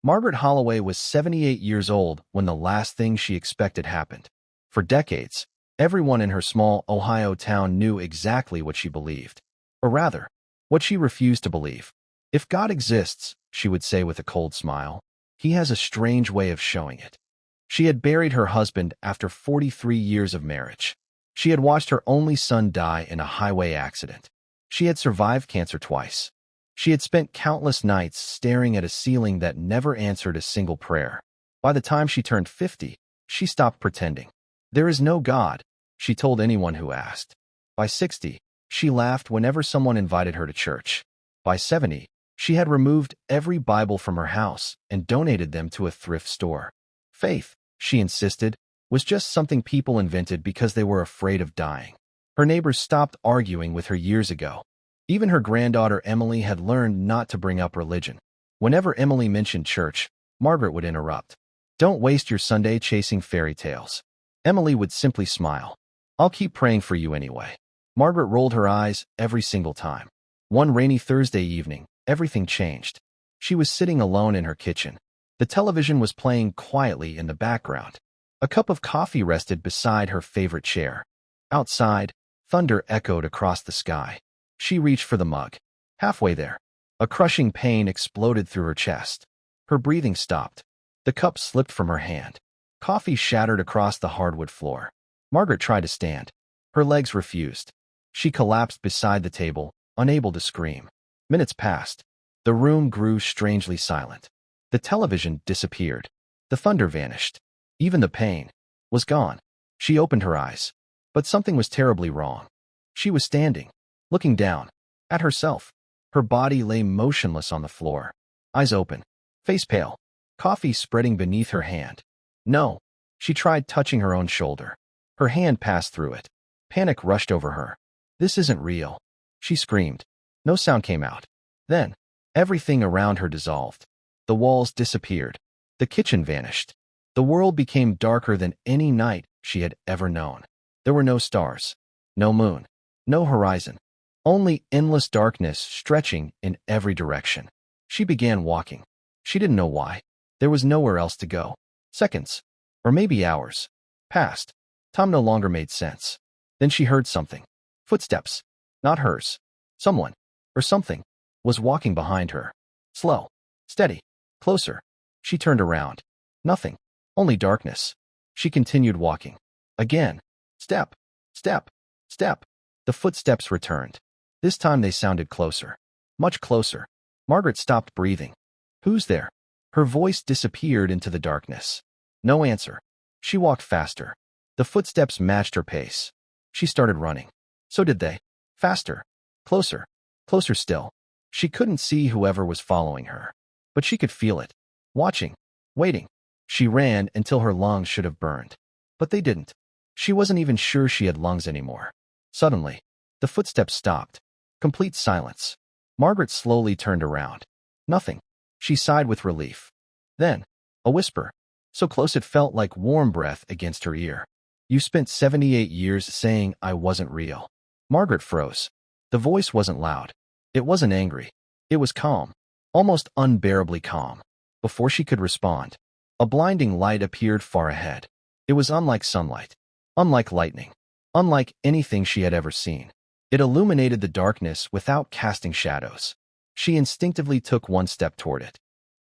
Margaret Holloway was 78 years old when the last thing she expected happened. For decades, everyone in her small Ohio town knew exactly what she believed. Or rather, what she refused to believe. If God exists, she would say with a cold smile, he has a strange way of showing it. She had buried her husband after 43 years of marriage. She had watched her only son die in a highway accident. She had survived cancer twice. She had spent countless nights staring at a ceiling that never answered a single prayer. By the time she turned 50, she stopped pretending. There is no God, she told anyone who asked. By 60, she laughed whenever someone invited her to church. By 70, she had removed every Bible from her house and donated them to a thrift store. Faith, she insisted, was just something people invented because they were afraid of dying. Her neighbors stopped arguing with her years ago. Even her granddaughter Emily had learned not to bring up religion. Whenever Emily mentioned church, Margaret would interrupt. Don't waste your Sunday chasing fairy tales. Emily would simply smile. I'll keep praying for you anyway. Margaret rolled her eyes every single time. One rainy Thursday evening, everything changed. She was sitting alone in her kitchen. The television was playing quietly in the background. A cup of coffee rested beside her favorite chair. Outside, thunder echoed across the sky. She reached for the mug. Halfway there, a crushing pain exploded through her chest. Her breathing stopped. The cup slipped from her hand. Coffee shattered across the hardwood floor. Margaret tried to stand. Her legs refused. She collapsed beside the table, unable to scream. Minutes passed. The room grew strangely silent. The television disappeared. The thunder vanished. Even the pain was gone. She opened her eyes. But something was terribly wrong. She was standing, looking down at herself. Her body lay motionless on the floor, eyes open, face pale, coffee spreading beneath her hand. No, she tried touching her own shoulder. Her hand passed through it. Panic rushed over her. This isn't real, she screamed. No sound came out. Then, everything around her dissolved. The walls disappeared. The kitchen vanished. The world became darker than any night she had ever known. There were no stars, no moon, no horizon, only endless darkness stretching in every direction. She began walking. She didn't know why. There was nowhere else to go. Seconds, or maybe hours, passed. Time no longer made sense. Then she heard something. Footsteps. Not hers. Someone, or something, was walking behind her. Slow, steady, closer. She turned around. Nothing. Only darkness. She continued walking. Again. Step, step, step. The footsteps returned. This time they sounded closer. Much closer. Margaret stopped breathing. Who's there? Her voice disappeared into the darkness. No answer. She walked faster. The footsteps matched her pace. She started running. So did they. Faster. Closer. Closer still. She couldn't see whoever was following her. But she could feel it. Watching. Waiting. She ran until her lungs should have burned. But they didn't. She wasn't even sure she had lungs anymore. Suddenly, the footsteps stopped. Complete silence. Margaret slowly turned around. Nothing. She sighed with relief. Then, a whisper. So close it felt like warm breath against her ear. You spent 78 years saying I wasn't real. Margaret froze. The voice wasn't loud. It wasn't angry. It was calm. Almost unbearably calm. Before she could respond, a blinding light appeared far ahead. It was unlike sunlight. Unlike lightning. Unlike anything she had ever seen. It illuminated the darkness without casting shadows. She instinctively took one step toward it.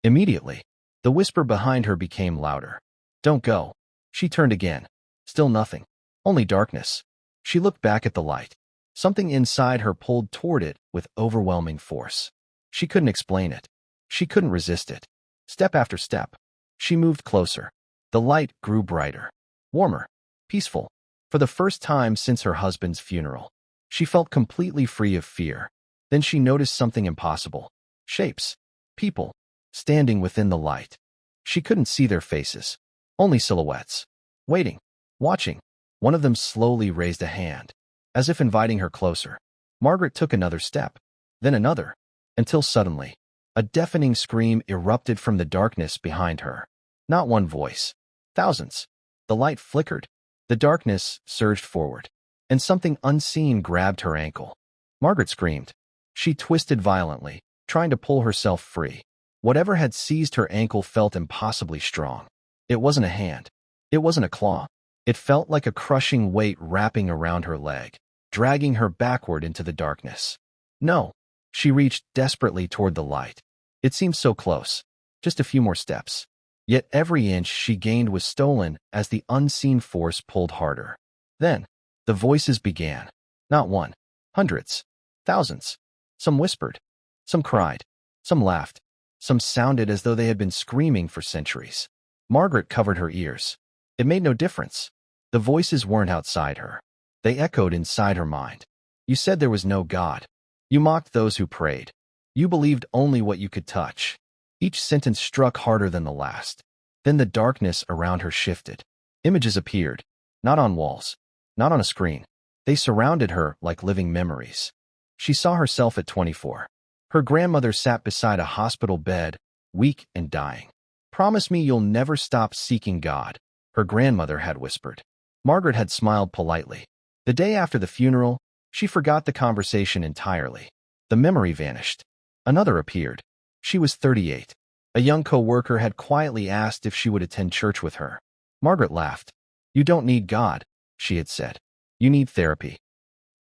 Immediately, the whisper behind her became louder. Don't go. She turned again. Still nothing. Only darkness. She looked back at the light. Something inside her pulled toward it with overwhelming force. She couldn't explain it. She couldn't resist it. Step after step, she moved closer. The light grew brighter. Warmer. Peaceful. For the first time since her husband's funeral, she felt completely free of fear. Then she noticed something impossible. Shapes. People. Standing within the light. She couldn't see their faces. Only silhouettes. Waiting. Watching. One of them slowly raised a hand, as if inviting her closer. Margaret took another step, then another, until suddenly, a deafening scream erupted from the darkness behind her. Not one voice. Thousands. The light flickered. The darkness surged forward, and something unseen grabbed her ankle. Margaret screamed. She twisted violently, trying to pull herself free. Whatever had seized her ankle felt impossibly strong. It wasn't a hand. It wasn't a claw. It felt like a crushing weight wrapping around her leg, dragging her backward into the darkness. No. She reached desperately toward the light. It seemed so close. Just a few more steps. Yet every inch she gained was stolen as the unseen force pulled harder. Then, the voices began. Not one. Hundreds. Thousands. Some whispered. Some cried. Some laughed. Some sounded as though they had been screaming for centuries. Margaret covered her ears. It made no difference. The voices weren't outside her. They echoed inside her mind. You said there was no God. You mocked those who prayed. You believed only what you could touch. Each sentence struck harder than the last. Then the darkness around her shifted. Images appeared. Not on walls. Not on a screen. They surrounded her like living memories. She saw herself at 24. Her grandmother sat beside a hospital bed, weak and dying. Promise me you'll never stop seeking God, her grandmother had whispered. Margaret had smiled politely. The day after the funeral, she forgot the conversation entirely. The memory vanished. Another appeared. She was 38. A young co-worker had quietly asked if she would attend church with her. Margaret laughed. You don't need God, she had said. You need therapy.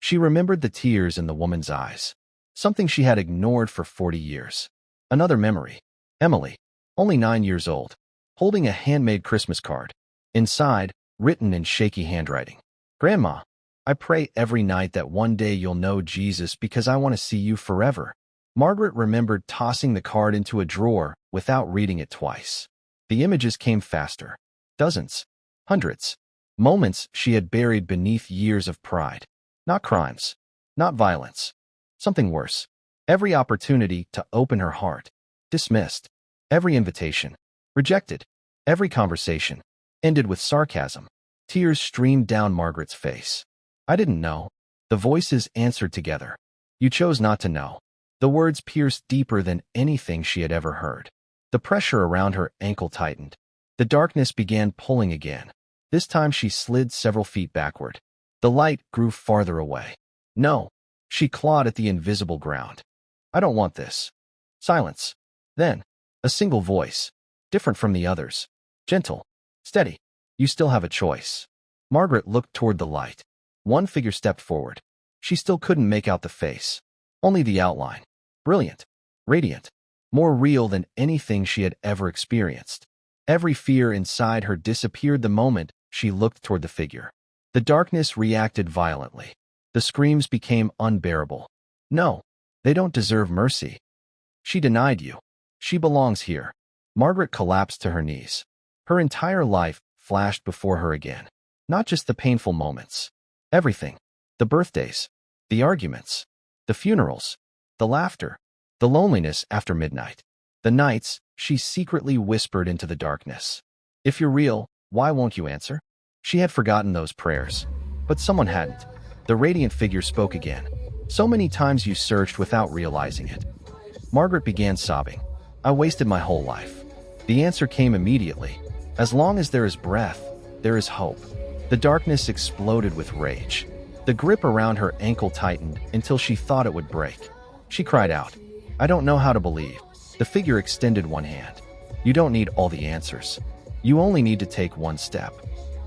She remembered the tears in the woman's eyes. Something she had ignored for 40 years. Another memory. Emily, only 9 years old, holding a handmade Christmas card. Inside, written in shaky handwriting. Grandma, I pray every night that one day you'll know Jesus because I want to see you forever. Margaret remembered tossing the card into a drawer without reading it twice. The images came faster. Dozens. Hundreds. Moments she had buried beneath years of pride. Not crimes. Not violence. Something worse. Every opportunity to open her heart. Dismissed. Every invitation. Rejected. Every conversation. Ended with sarcasm. Tears streamed down Margaret's face. I didn't know. The voices answered together. You chose not to know. The words pierced deeper than anything she had ever heard. The pressure around her ankle tightened. The darkness began pulling again. This time she slid several feet backward. The light grew farther away. No. She clawed at the invisible ground. I don't want this. Silence. Then, a single voice. Different from the others. Gentle. Steady. You still have a choice. Margaret looked toward the light. One figure stepped forward. She still couldn't make out the face. Only the outline. Brilliant. Radiant. More real than anything she had ever experienced. Every fear inside her disappeared the moment she looked toward the figure. The darkness reacted violently. The screams became unbearable. No, they don't deserve mercy. She denied you. She belongs here. Margaret collapsed to her knees. Her entire life flashed before her again. Not just the painful moments. Everything. The birthdays. The arguments. The funerals. The laughter. The loneliness after midnight. The nights she secretly whispered into the darkness. If you're real, why won't you answer? She had forgotten those prayers. But someone hadn't. The radiant figure spoke again. So many times you searched without realizing it. Margaret began sobbing. I wasted my whole life. The answer came immediately. As long as there is breath, there is hope. The darkness exploded with rage. The grip around her ankle tightened until she thought it would break. She cried out, I don't know how to believe. The figure extended one hand. You don't need all the answers. You only need to take one step.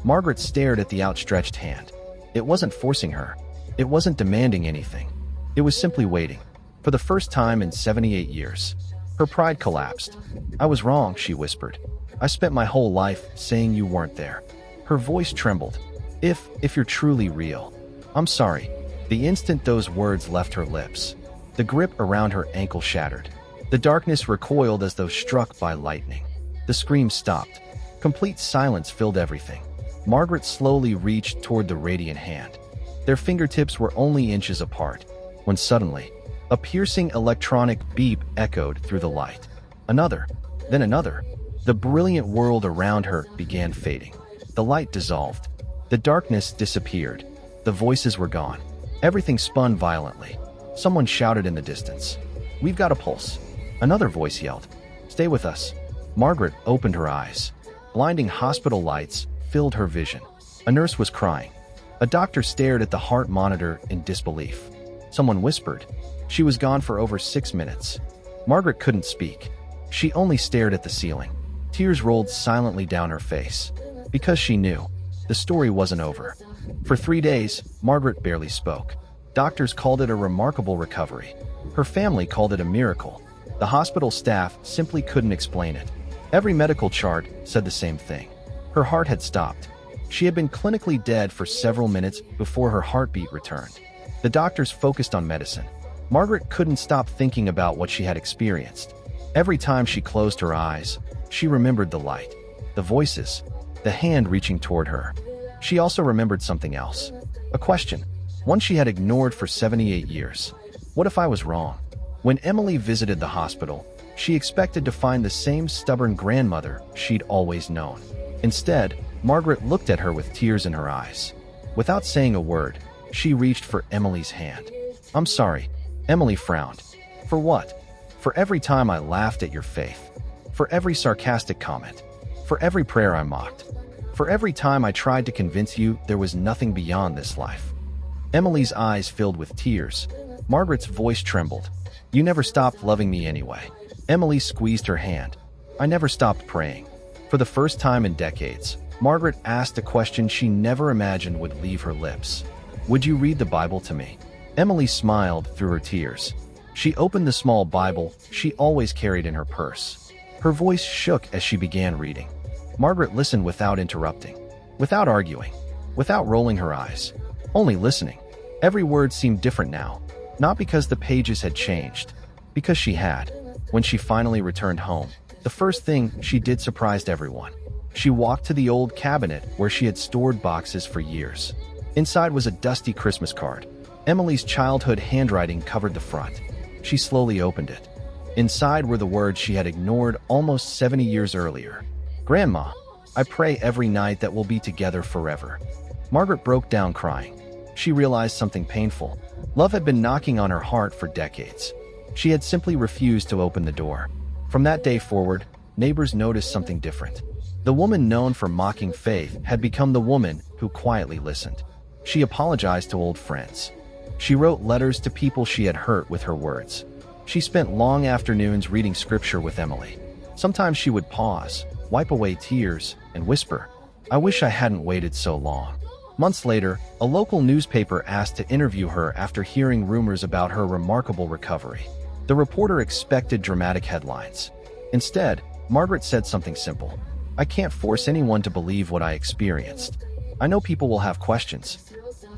Margaret stared at the outstretched hand. It wasn't forcing her. It wasn't demanding anything. It was simply waiting. For the first time in 78 years. Her pride collapsed. I was wrong, she whispered. I spent my whole life saying you weren't there. Her voice trembled. If you're truly real. I'm sorry. The instant those words left her lips, the grip around her ankle shattered. The darkness recoiled as though struck by lightning. The scream stopped. Complete silence filled everything. Margaret slowly reached toward the radiant hand. Their fingertips were only inches apart, when suddenly, a piercing electronic beep echoed through the light. Another, then another. The brilliant world around her began fading. The light dissolved. The darkness disappeared. The voices were gone. Everything spun violently. Someone shouted in the distance. We've got a pulse. Another voice yelled. Stay with us. Margaret opened her eyes. Blinding hospital lights filled her vision. A nurse was crying. A doctor stared at the heart monitor in disbelief. Someone whispered. She was gone for over 6 minutes. Margaret couldn't speak. She only stared at the ceiling. Tears rolled silently down her face. Because she knew, the story wasn't over. For 3 days, Margaret barely spoke. Doctors called it a remarkable recovery. Her family called it a miracle. The hospital staff simply couldn't explain it. Every medical chart said the same thing. Her heart had stopped. She had been clinically dead for several minutes before her heartbeat returned. The doctors focused on medicine. Margaret couldn't stop thinking about what she had experienced. Every time she closed her eyes, she remembered the light, the voices, the hand reaching toward her. She also remembered something else. A question, one she had ignored for 78 years. What if I was wrong? When Emily visited the hospital, she expected to find the same stubborn grandmother she'd always known. Instead, Margaret looked at her with tears in her eyes. Without saying a word, she reached for Emily's hand. "I'm sorry," Emily frowned. "For what?" "For every time I laughed at your faith. For every sarcastic comment. For every prayer I mocked. For every time I tried to convince you there was nothing beyond this life." Emily's eyes filled with tears. Margaret's voice trembled. "You never stopped loving me anyway." Emily squeezed her hand. "I never stopped praying." For the first time in decades, Margaret asked a question she never imagined would leave her lips. "Would you read the Bible to me?" Emily smiled through her tears. She opened the small Bible she always carried in her purse. Her voice shook as she began reading. Margaret listened without interrupting, without arguing, without rolling her eyes, only listening. Every word seemed different now, not because the pages had changed, because she had. When she finally returned home, the first thing she did surprised everyone. She walked to the old cabinet where she had stored boxes for years. Inside was a dusty Christmas card. Emily's childhood handwriting covered the front. She slowly opened it. Inside were the words she had ignored almost 70 years earlier. "Grandma, I pray every night that we'll be together forever." Margaret broke down crying. She realized something painful. Love had been knocking on her heart for decades. She had simply refused to open the door. From that day forward, neighbors noticed something different. The woman known for mocking faith had become the woman who quietly listened. She apologized to old friends. She wrote letters to people she had hurt with her words. She spent long afternoons reading scripture with Emily. Sometimes she would pause, wipe away tears, and whisper, "I wish I hadn't waited so long." Months later, a local newspaper asked to interview her after hearing rumors about her remarkable recovery. The reporter expected dramatic headlines. Instead, Margaret said something simple. "I can't force anyone to believe what I experienced. I know people will have questions.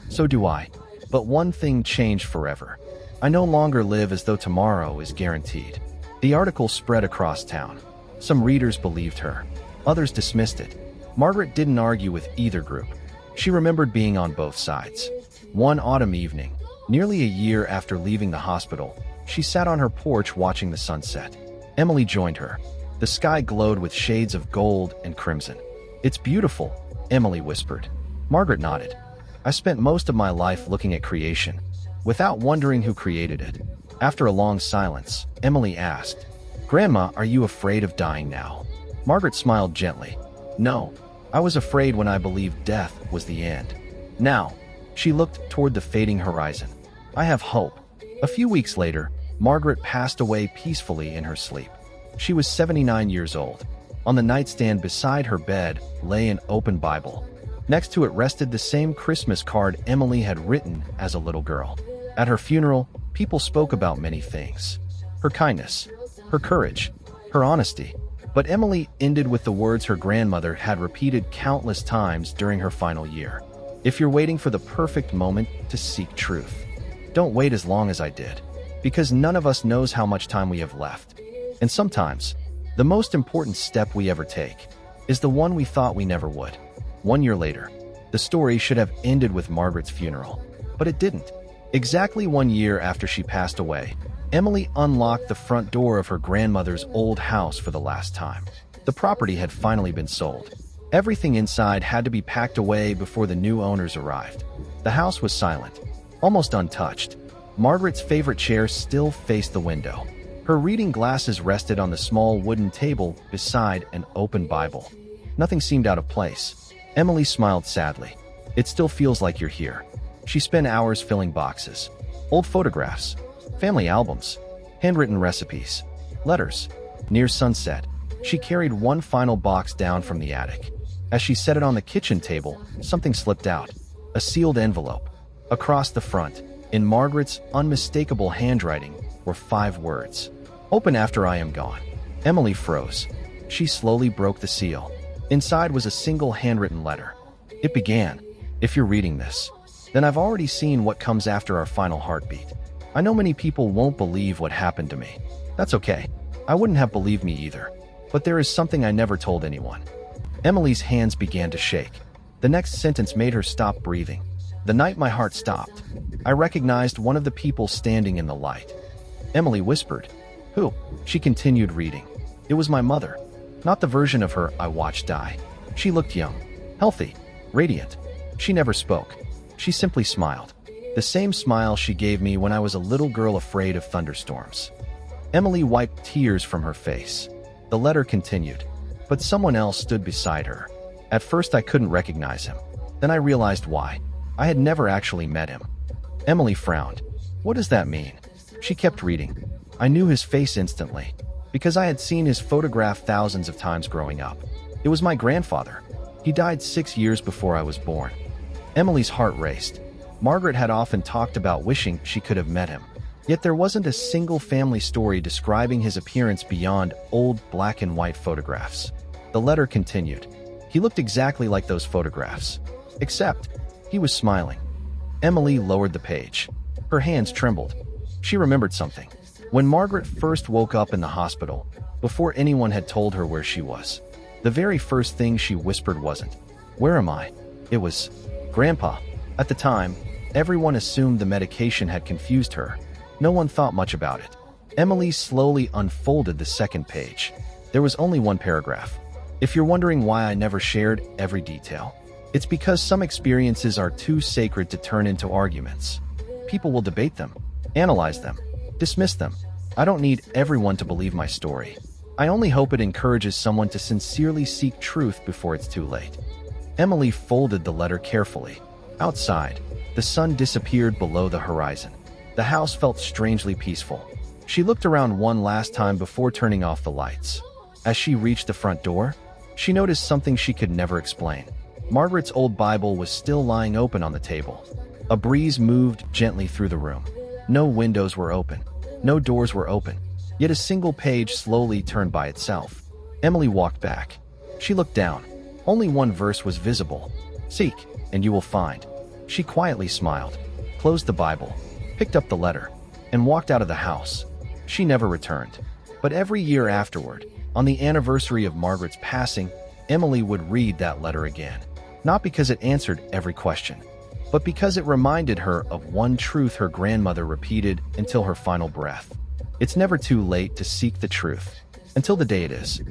So do I. But one thing changed forever. I no longer live as though tomorrow is guaranteed." The article spread across town. Some readers believed her. Others dismissed it. Margaret didn't argue with either group. She remembered being on both sides. One autumn evening, nearly a year after leaving the hospital, she sat on her porch watching the sunset. Emily joined her. The sky glowed with shades of gold and crimson. "It's beautiful," Emily whispered. Margaret nodded. "I spent most of my life looking at creation, without wondering who created it." After a long silence, Emily asked, "Grandma, are you afraid of dying now?" Margaret smiled gently. "No, I was afraid when I believed death was the end. Now," she looked toward the fading horizon, "I have hope." A few weeks later, Margaret passed away peacefully in her sleep. She was 79 years old. On the nightstand beside her bed lay an open Bible. Next to it rested the same Christmas card Emily had written as a little girl. At her funeral, people spoke about many things. Her kindness, her courage, her honesty. But Emily ended with the words her grandmother had repeated countless times during her final year. "If you're waiting for the perfect moment to seek truth, don't wait as long as I did, because none of us knows how much time we have left. And sometimes, the most important step we ever take is the one we thought we never would." 1 year later, the story should have ended with Margaret's funeral, but it didn't. Exactly 1 year after she passed away, Emily unlocked the front door of her grandmother's old house for the last time. The property had finally been sold. Everything inside had to be packed away before the new owners arrived. The house was silent, almost untouched. Margaret's favorite chair still faced the window. Her reading glasses rested on the small wooden table beside an open Bible. Nothing seemed out of place. Emily smiled sadly. "It still feels like you're here." She spent hours filling boxes. Old photographs, family albums, handwritten recipes, letters. Near sunset, she carried one final box down from the attic. As she set it on the kitchen table, something slipped out. A sealed envelope. Across the front, in Margaret's unmistakable handwriting, were 5 words. "Open after I am gone." Emily froze. She slowly broke the seal. Inside was a single handwritten letter. It began, "If you're reading this, then I've already seen what comes after our final heartbeat. I know many people won't believe what happened to me. That's okay. I wouldn't have believed me either. But there is something I never told anyone." Emily's hands began to shake. The next sentence made her stop breathing. "The night my heart stopped, I recognized one of the people standing in the light." Emily whispered. "Who?" She continued reading. "It was my mother. Not the version of her I watched die. She looked young, healthy, radiant. She never spoke. She simply smiled. The same smile she gave me when I was a little girl afraid of thunderstorms." Emily wiped tears from her face. The letter continued. "But someone else stood beside her. At first I couldn't recognize him. Then I realized why. I had never actually met him." Emily frowned. "What does that mean?" She kept reading. "I knew his face instantly, because I had seen his photograph thousands of times growing up. It was my grandfather. He died 6 years before I was born." Emily's heart raced. Margaret had often talked about wishing she could have met him. Yet there wasn't a single family story describing his appearance beyond old black and white photographs. The letter continued. "He looked exactly like those photographs. Except, he was smiling." Emily lowered the page. Her hands trembled. She remembered something. When Margaret first woke up in the hospital, before anyone had told her where she was, the very first thing she whispered wasn't, "Where am I?" It was, "Grandpa." At the time, everyone assumed the medication had confused her. No one thought much about it. Emily slowly unfolded the second page. There was only one paragraph. "If you're wondering why I never shared every detail, it's because some experiences are too sacred to turn into arguments. People will debate them, analyze them, dismiss them. I don't need everyone to believe my story. I only hope it encourages someone to sincerely seek truth before it's too late." Emily folded the letter carefully. Outside, the sun disappeared below the horizon. The house felt strangely peaceful. She looked around one last time before turning off the lights. As she reached the front door, she noticed something she could never explain. Margaret's old Bible was still lying open on the table. A breeze moved gently through the room. No windows were open. No doors were open. Yet a single page slowly turned by itself. Emily walked back. She looked down. Only one verse was visible. "Seek, and you will find." She quietly smiled, closed the Bible, picked up the letter, and walked out of the house. She never returned. But every year afterward, on the anniversary of Margaret's passing, Emily would read that letter again. Not because it answered every question, but because it reminded her of one truth her grandmother repeated until her final breath. It's never too late to seek the truth, until the day it is.